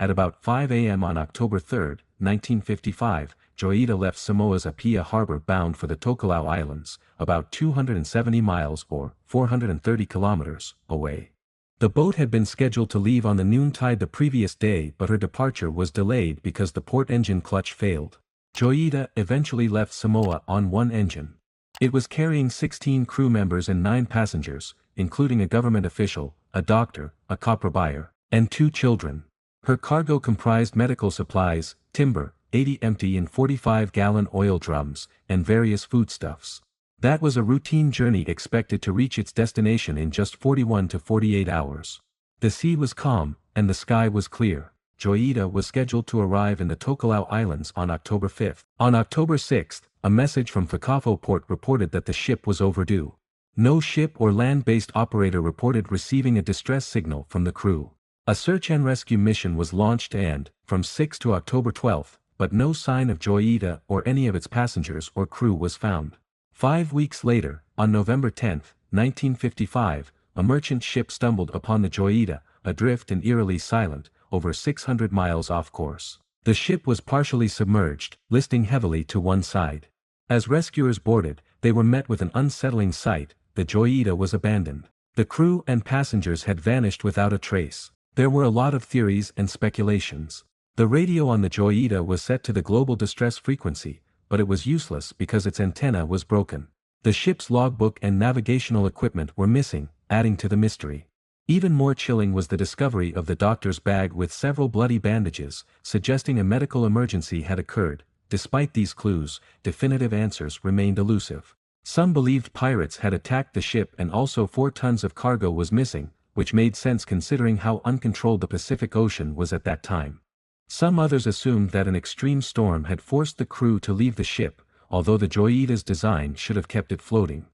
At about 5 a.m. on October 3, 1955, Joyita left Samoa's Apia harbor bound for the Tokelau Islands, about 270 miles or 430 kilometers away. The boat had been scheduled to leave on the noontide the previous day, but her departure was delayed because the port engine clutch failed. Joyita eventually left Samoa on one engine. It was carrying 16 crew members and 9 passengers, including a government official, a doctor, a copra buyer, and 2 children. Her cargo comprised medical supplies, timber, 80 empty and 45-gallon oil drums, and various foodstuffs. That was a routine journey expected to reach its destination in just 41 to 48 hours. The sea was calm, and the sky was clear. Joyita was scheduled to arrive in the Tokelau Islands on October 5. On October 6, a message from Fakafo port reported that the ship was overdue. No ship or land-based operator reported receiving a distress signal from the crew. A search and rescue mission was launched and, from 6 to October 12, but no sign of Joyita or any of its passengers or crew was found. 5 weeks later, on November 10, 1955, a merchant ship stumbled upon the Joyita, adrift and eerily silent, over 600 miles off course. The ship was partially submerged, listing heavily to one side. As rescuers boarded, they were met with an unsettling sight: the Joyita was abandoned. The crew and passengers had vanished without a trace. There were a lot of theories and speculations. The radio on the Joyita was set to the global distress frequency, but it was useless because its antenna was broken. The ship's logbook and navigational equipment were missing, adding to the mystery. Even more chilling was the discovery of the doctor's bag with several bloody bandages, suggesting a medical emergency had occurred. Despite these clues, definitive answers remained elusive. Some believed pirates had attacked the ship and also 4 tons of cargo was missing, which made sense considering how uncontrolled the Pacific Ocean was at that time. Some others assumed that an extreme storm had forced the crew to leave the ship, although the Joyita's design should have kept it floating.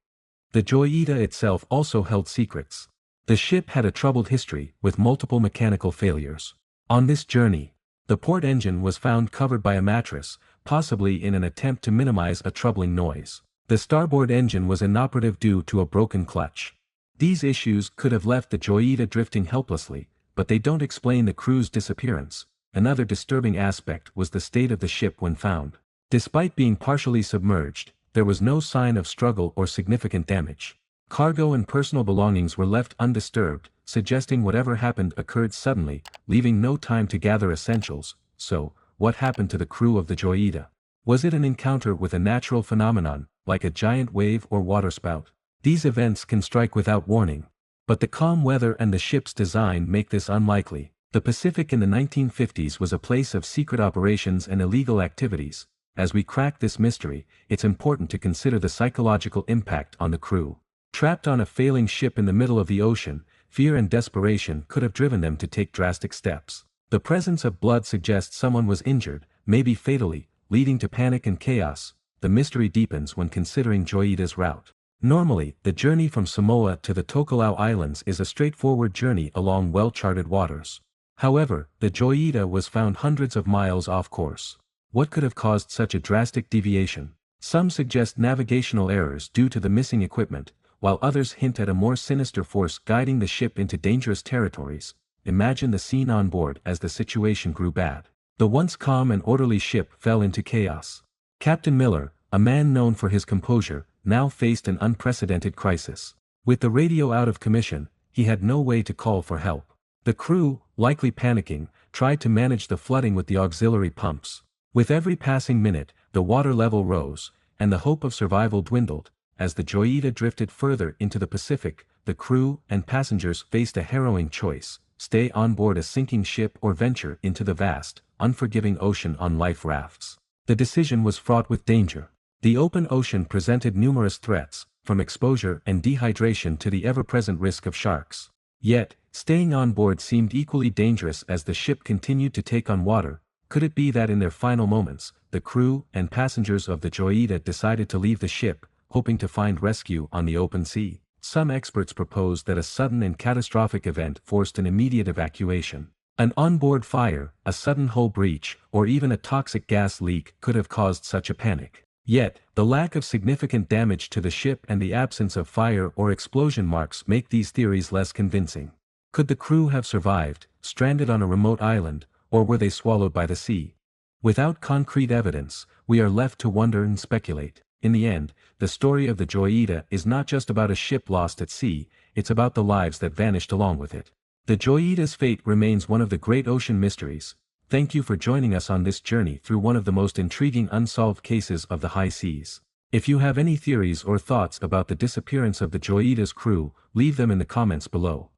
The Joyita itself also held secrets. The ship had a troubled history, with multiple mechanical failures. On this journey, the port engine was found covered by a mattress, possibly in an attempt to minimize a troubling noise. The starboard engine was inoperative due to a broken clutch. These issues could have left the Joyita drifting helplessly, but they don't explain the crew's disappearance. Another disturbing aspect was the state of the ship when found. Despite being partially submerged, there was no sign of struggle or significant damage. Cargo and personal belongings were left undisturbed, suggesting whatever happened occurred suddenly, leaving no time to gather essentials. So, what happened to the crew of the Joyita? Was it an encounter with a natural phenomenon, like a giant wave or waterspout? These events can strike without warning. But the calm weather and the ship's design make this unlikely. The Pacific in the 1950s was a place of secret operations and illegal activities. As we crack this mystery, it's important to consider the psychological impact on the crew. Trapped on a failing ship in the middle of the ocean, fear and desperation could have driven them to take drastic steps. The presence of blood suggests someone was injured, maybe fatally, leading to panic and chaos. The mystery deepens when considering Joyita's route. Normally, the journey from Samoa to the Tokelau Islands is a straightforward journey along well-charted waters. However, the Joyita was found hundreds of miles off course. What could have caused such a drastic deviation? Some suggest navigational errors due to the missing equipment, while others hint at a more sinister force guiding the ship into dangerous territories. Imagine the scene on board as the situation grew bad. The once calm and orderly ship fell into chaos. Captain Miller, a man known for his composure, now faced an unprecedented crisis. With the radio out of commission, he had no way to call for help. The crew, likely panicking, tried to manage the flooding with the auxiliary pumps. With every passing minute, the water level rose, and the hope of survival dwindled. As the Joyita drifted further into the Pacific, the crew and passengers faced a harrowing choice: stay on board a sinking ship or venture into the vast, unforgiving ocean on life rafts. The decision was fraught with danger. The open ocean presented numerous threats, from exposure and dehydration to the ever-present risk of sharks. Yet, staying on board seemed equally dangerous as the ship continued to take on water. Could it be that in their final moments, the crew and passengers of the Joyita decided to leave the ship, hoping to find rescue on the open sea? Some experts proposed that a sudden and catastrophic event forced an immediate evacuation. An onboard fire, a sudden hull breach, or even a toxic gas leak could have caused such a panic. Yet, the lack of significant damage to the ship and the absence of fire or explosion marks make these theories less convincing. Could the crew have survived, stranded on a remote island, Or were they swallowed by the sea? Without concrete evidence, we are left to wonder and speculate. In the end, the story of the Joyita is not just about a ship lost at sea, it's about the lives that vanished along with it. The Joyita's fate remains one of the great ocean mysteries. Thank you for joining us on this journey through one of the most intriguing unsolved cases of the high seas. If you have any theories or thoughts about the disappearance of the Joyita's crew, leave them in the comments below.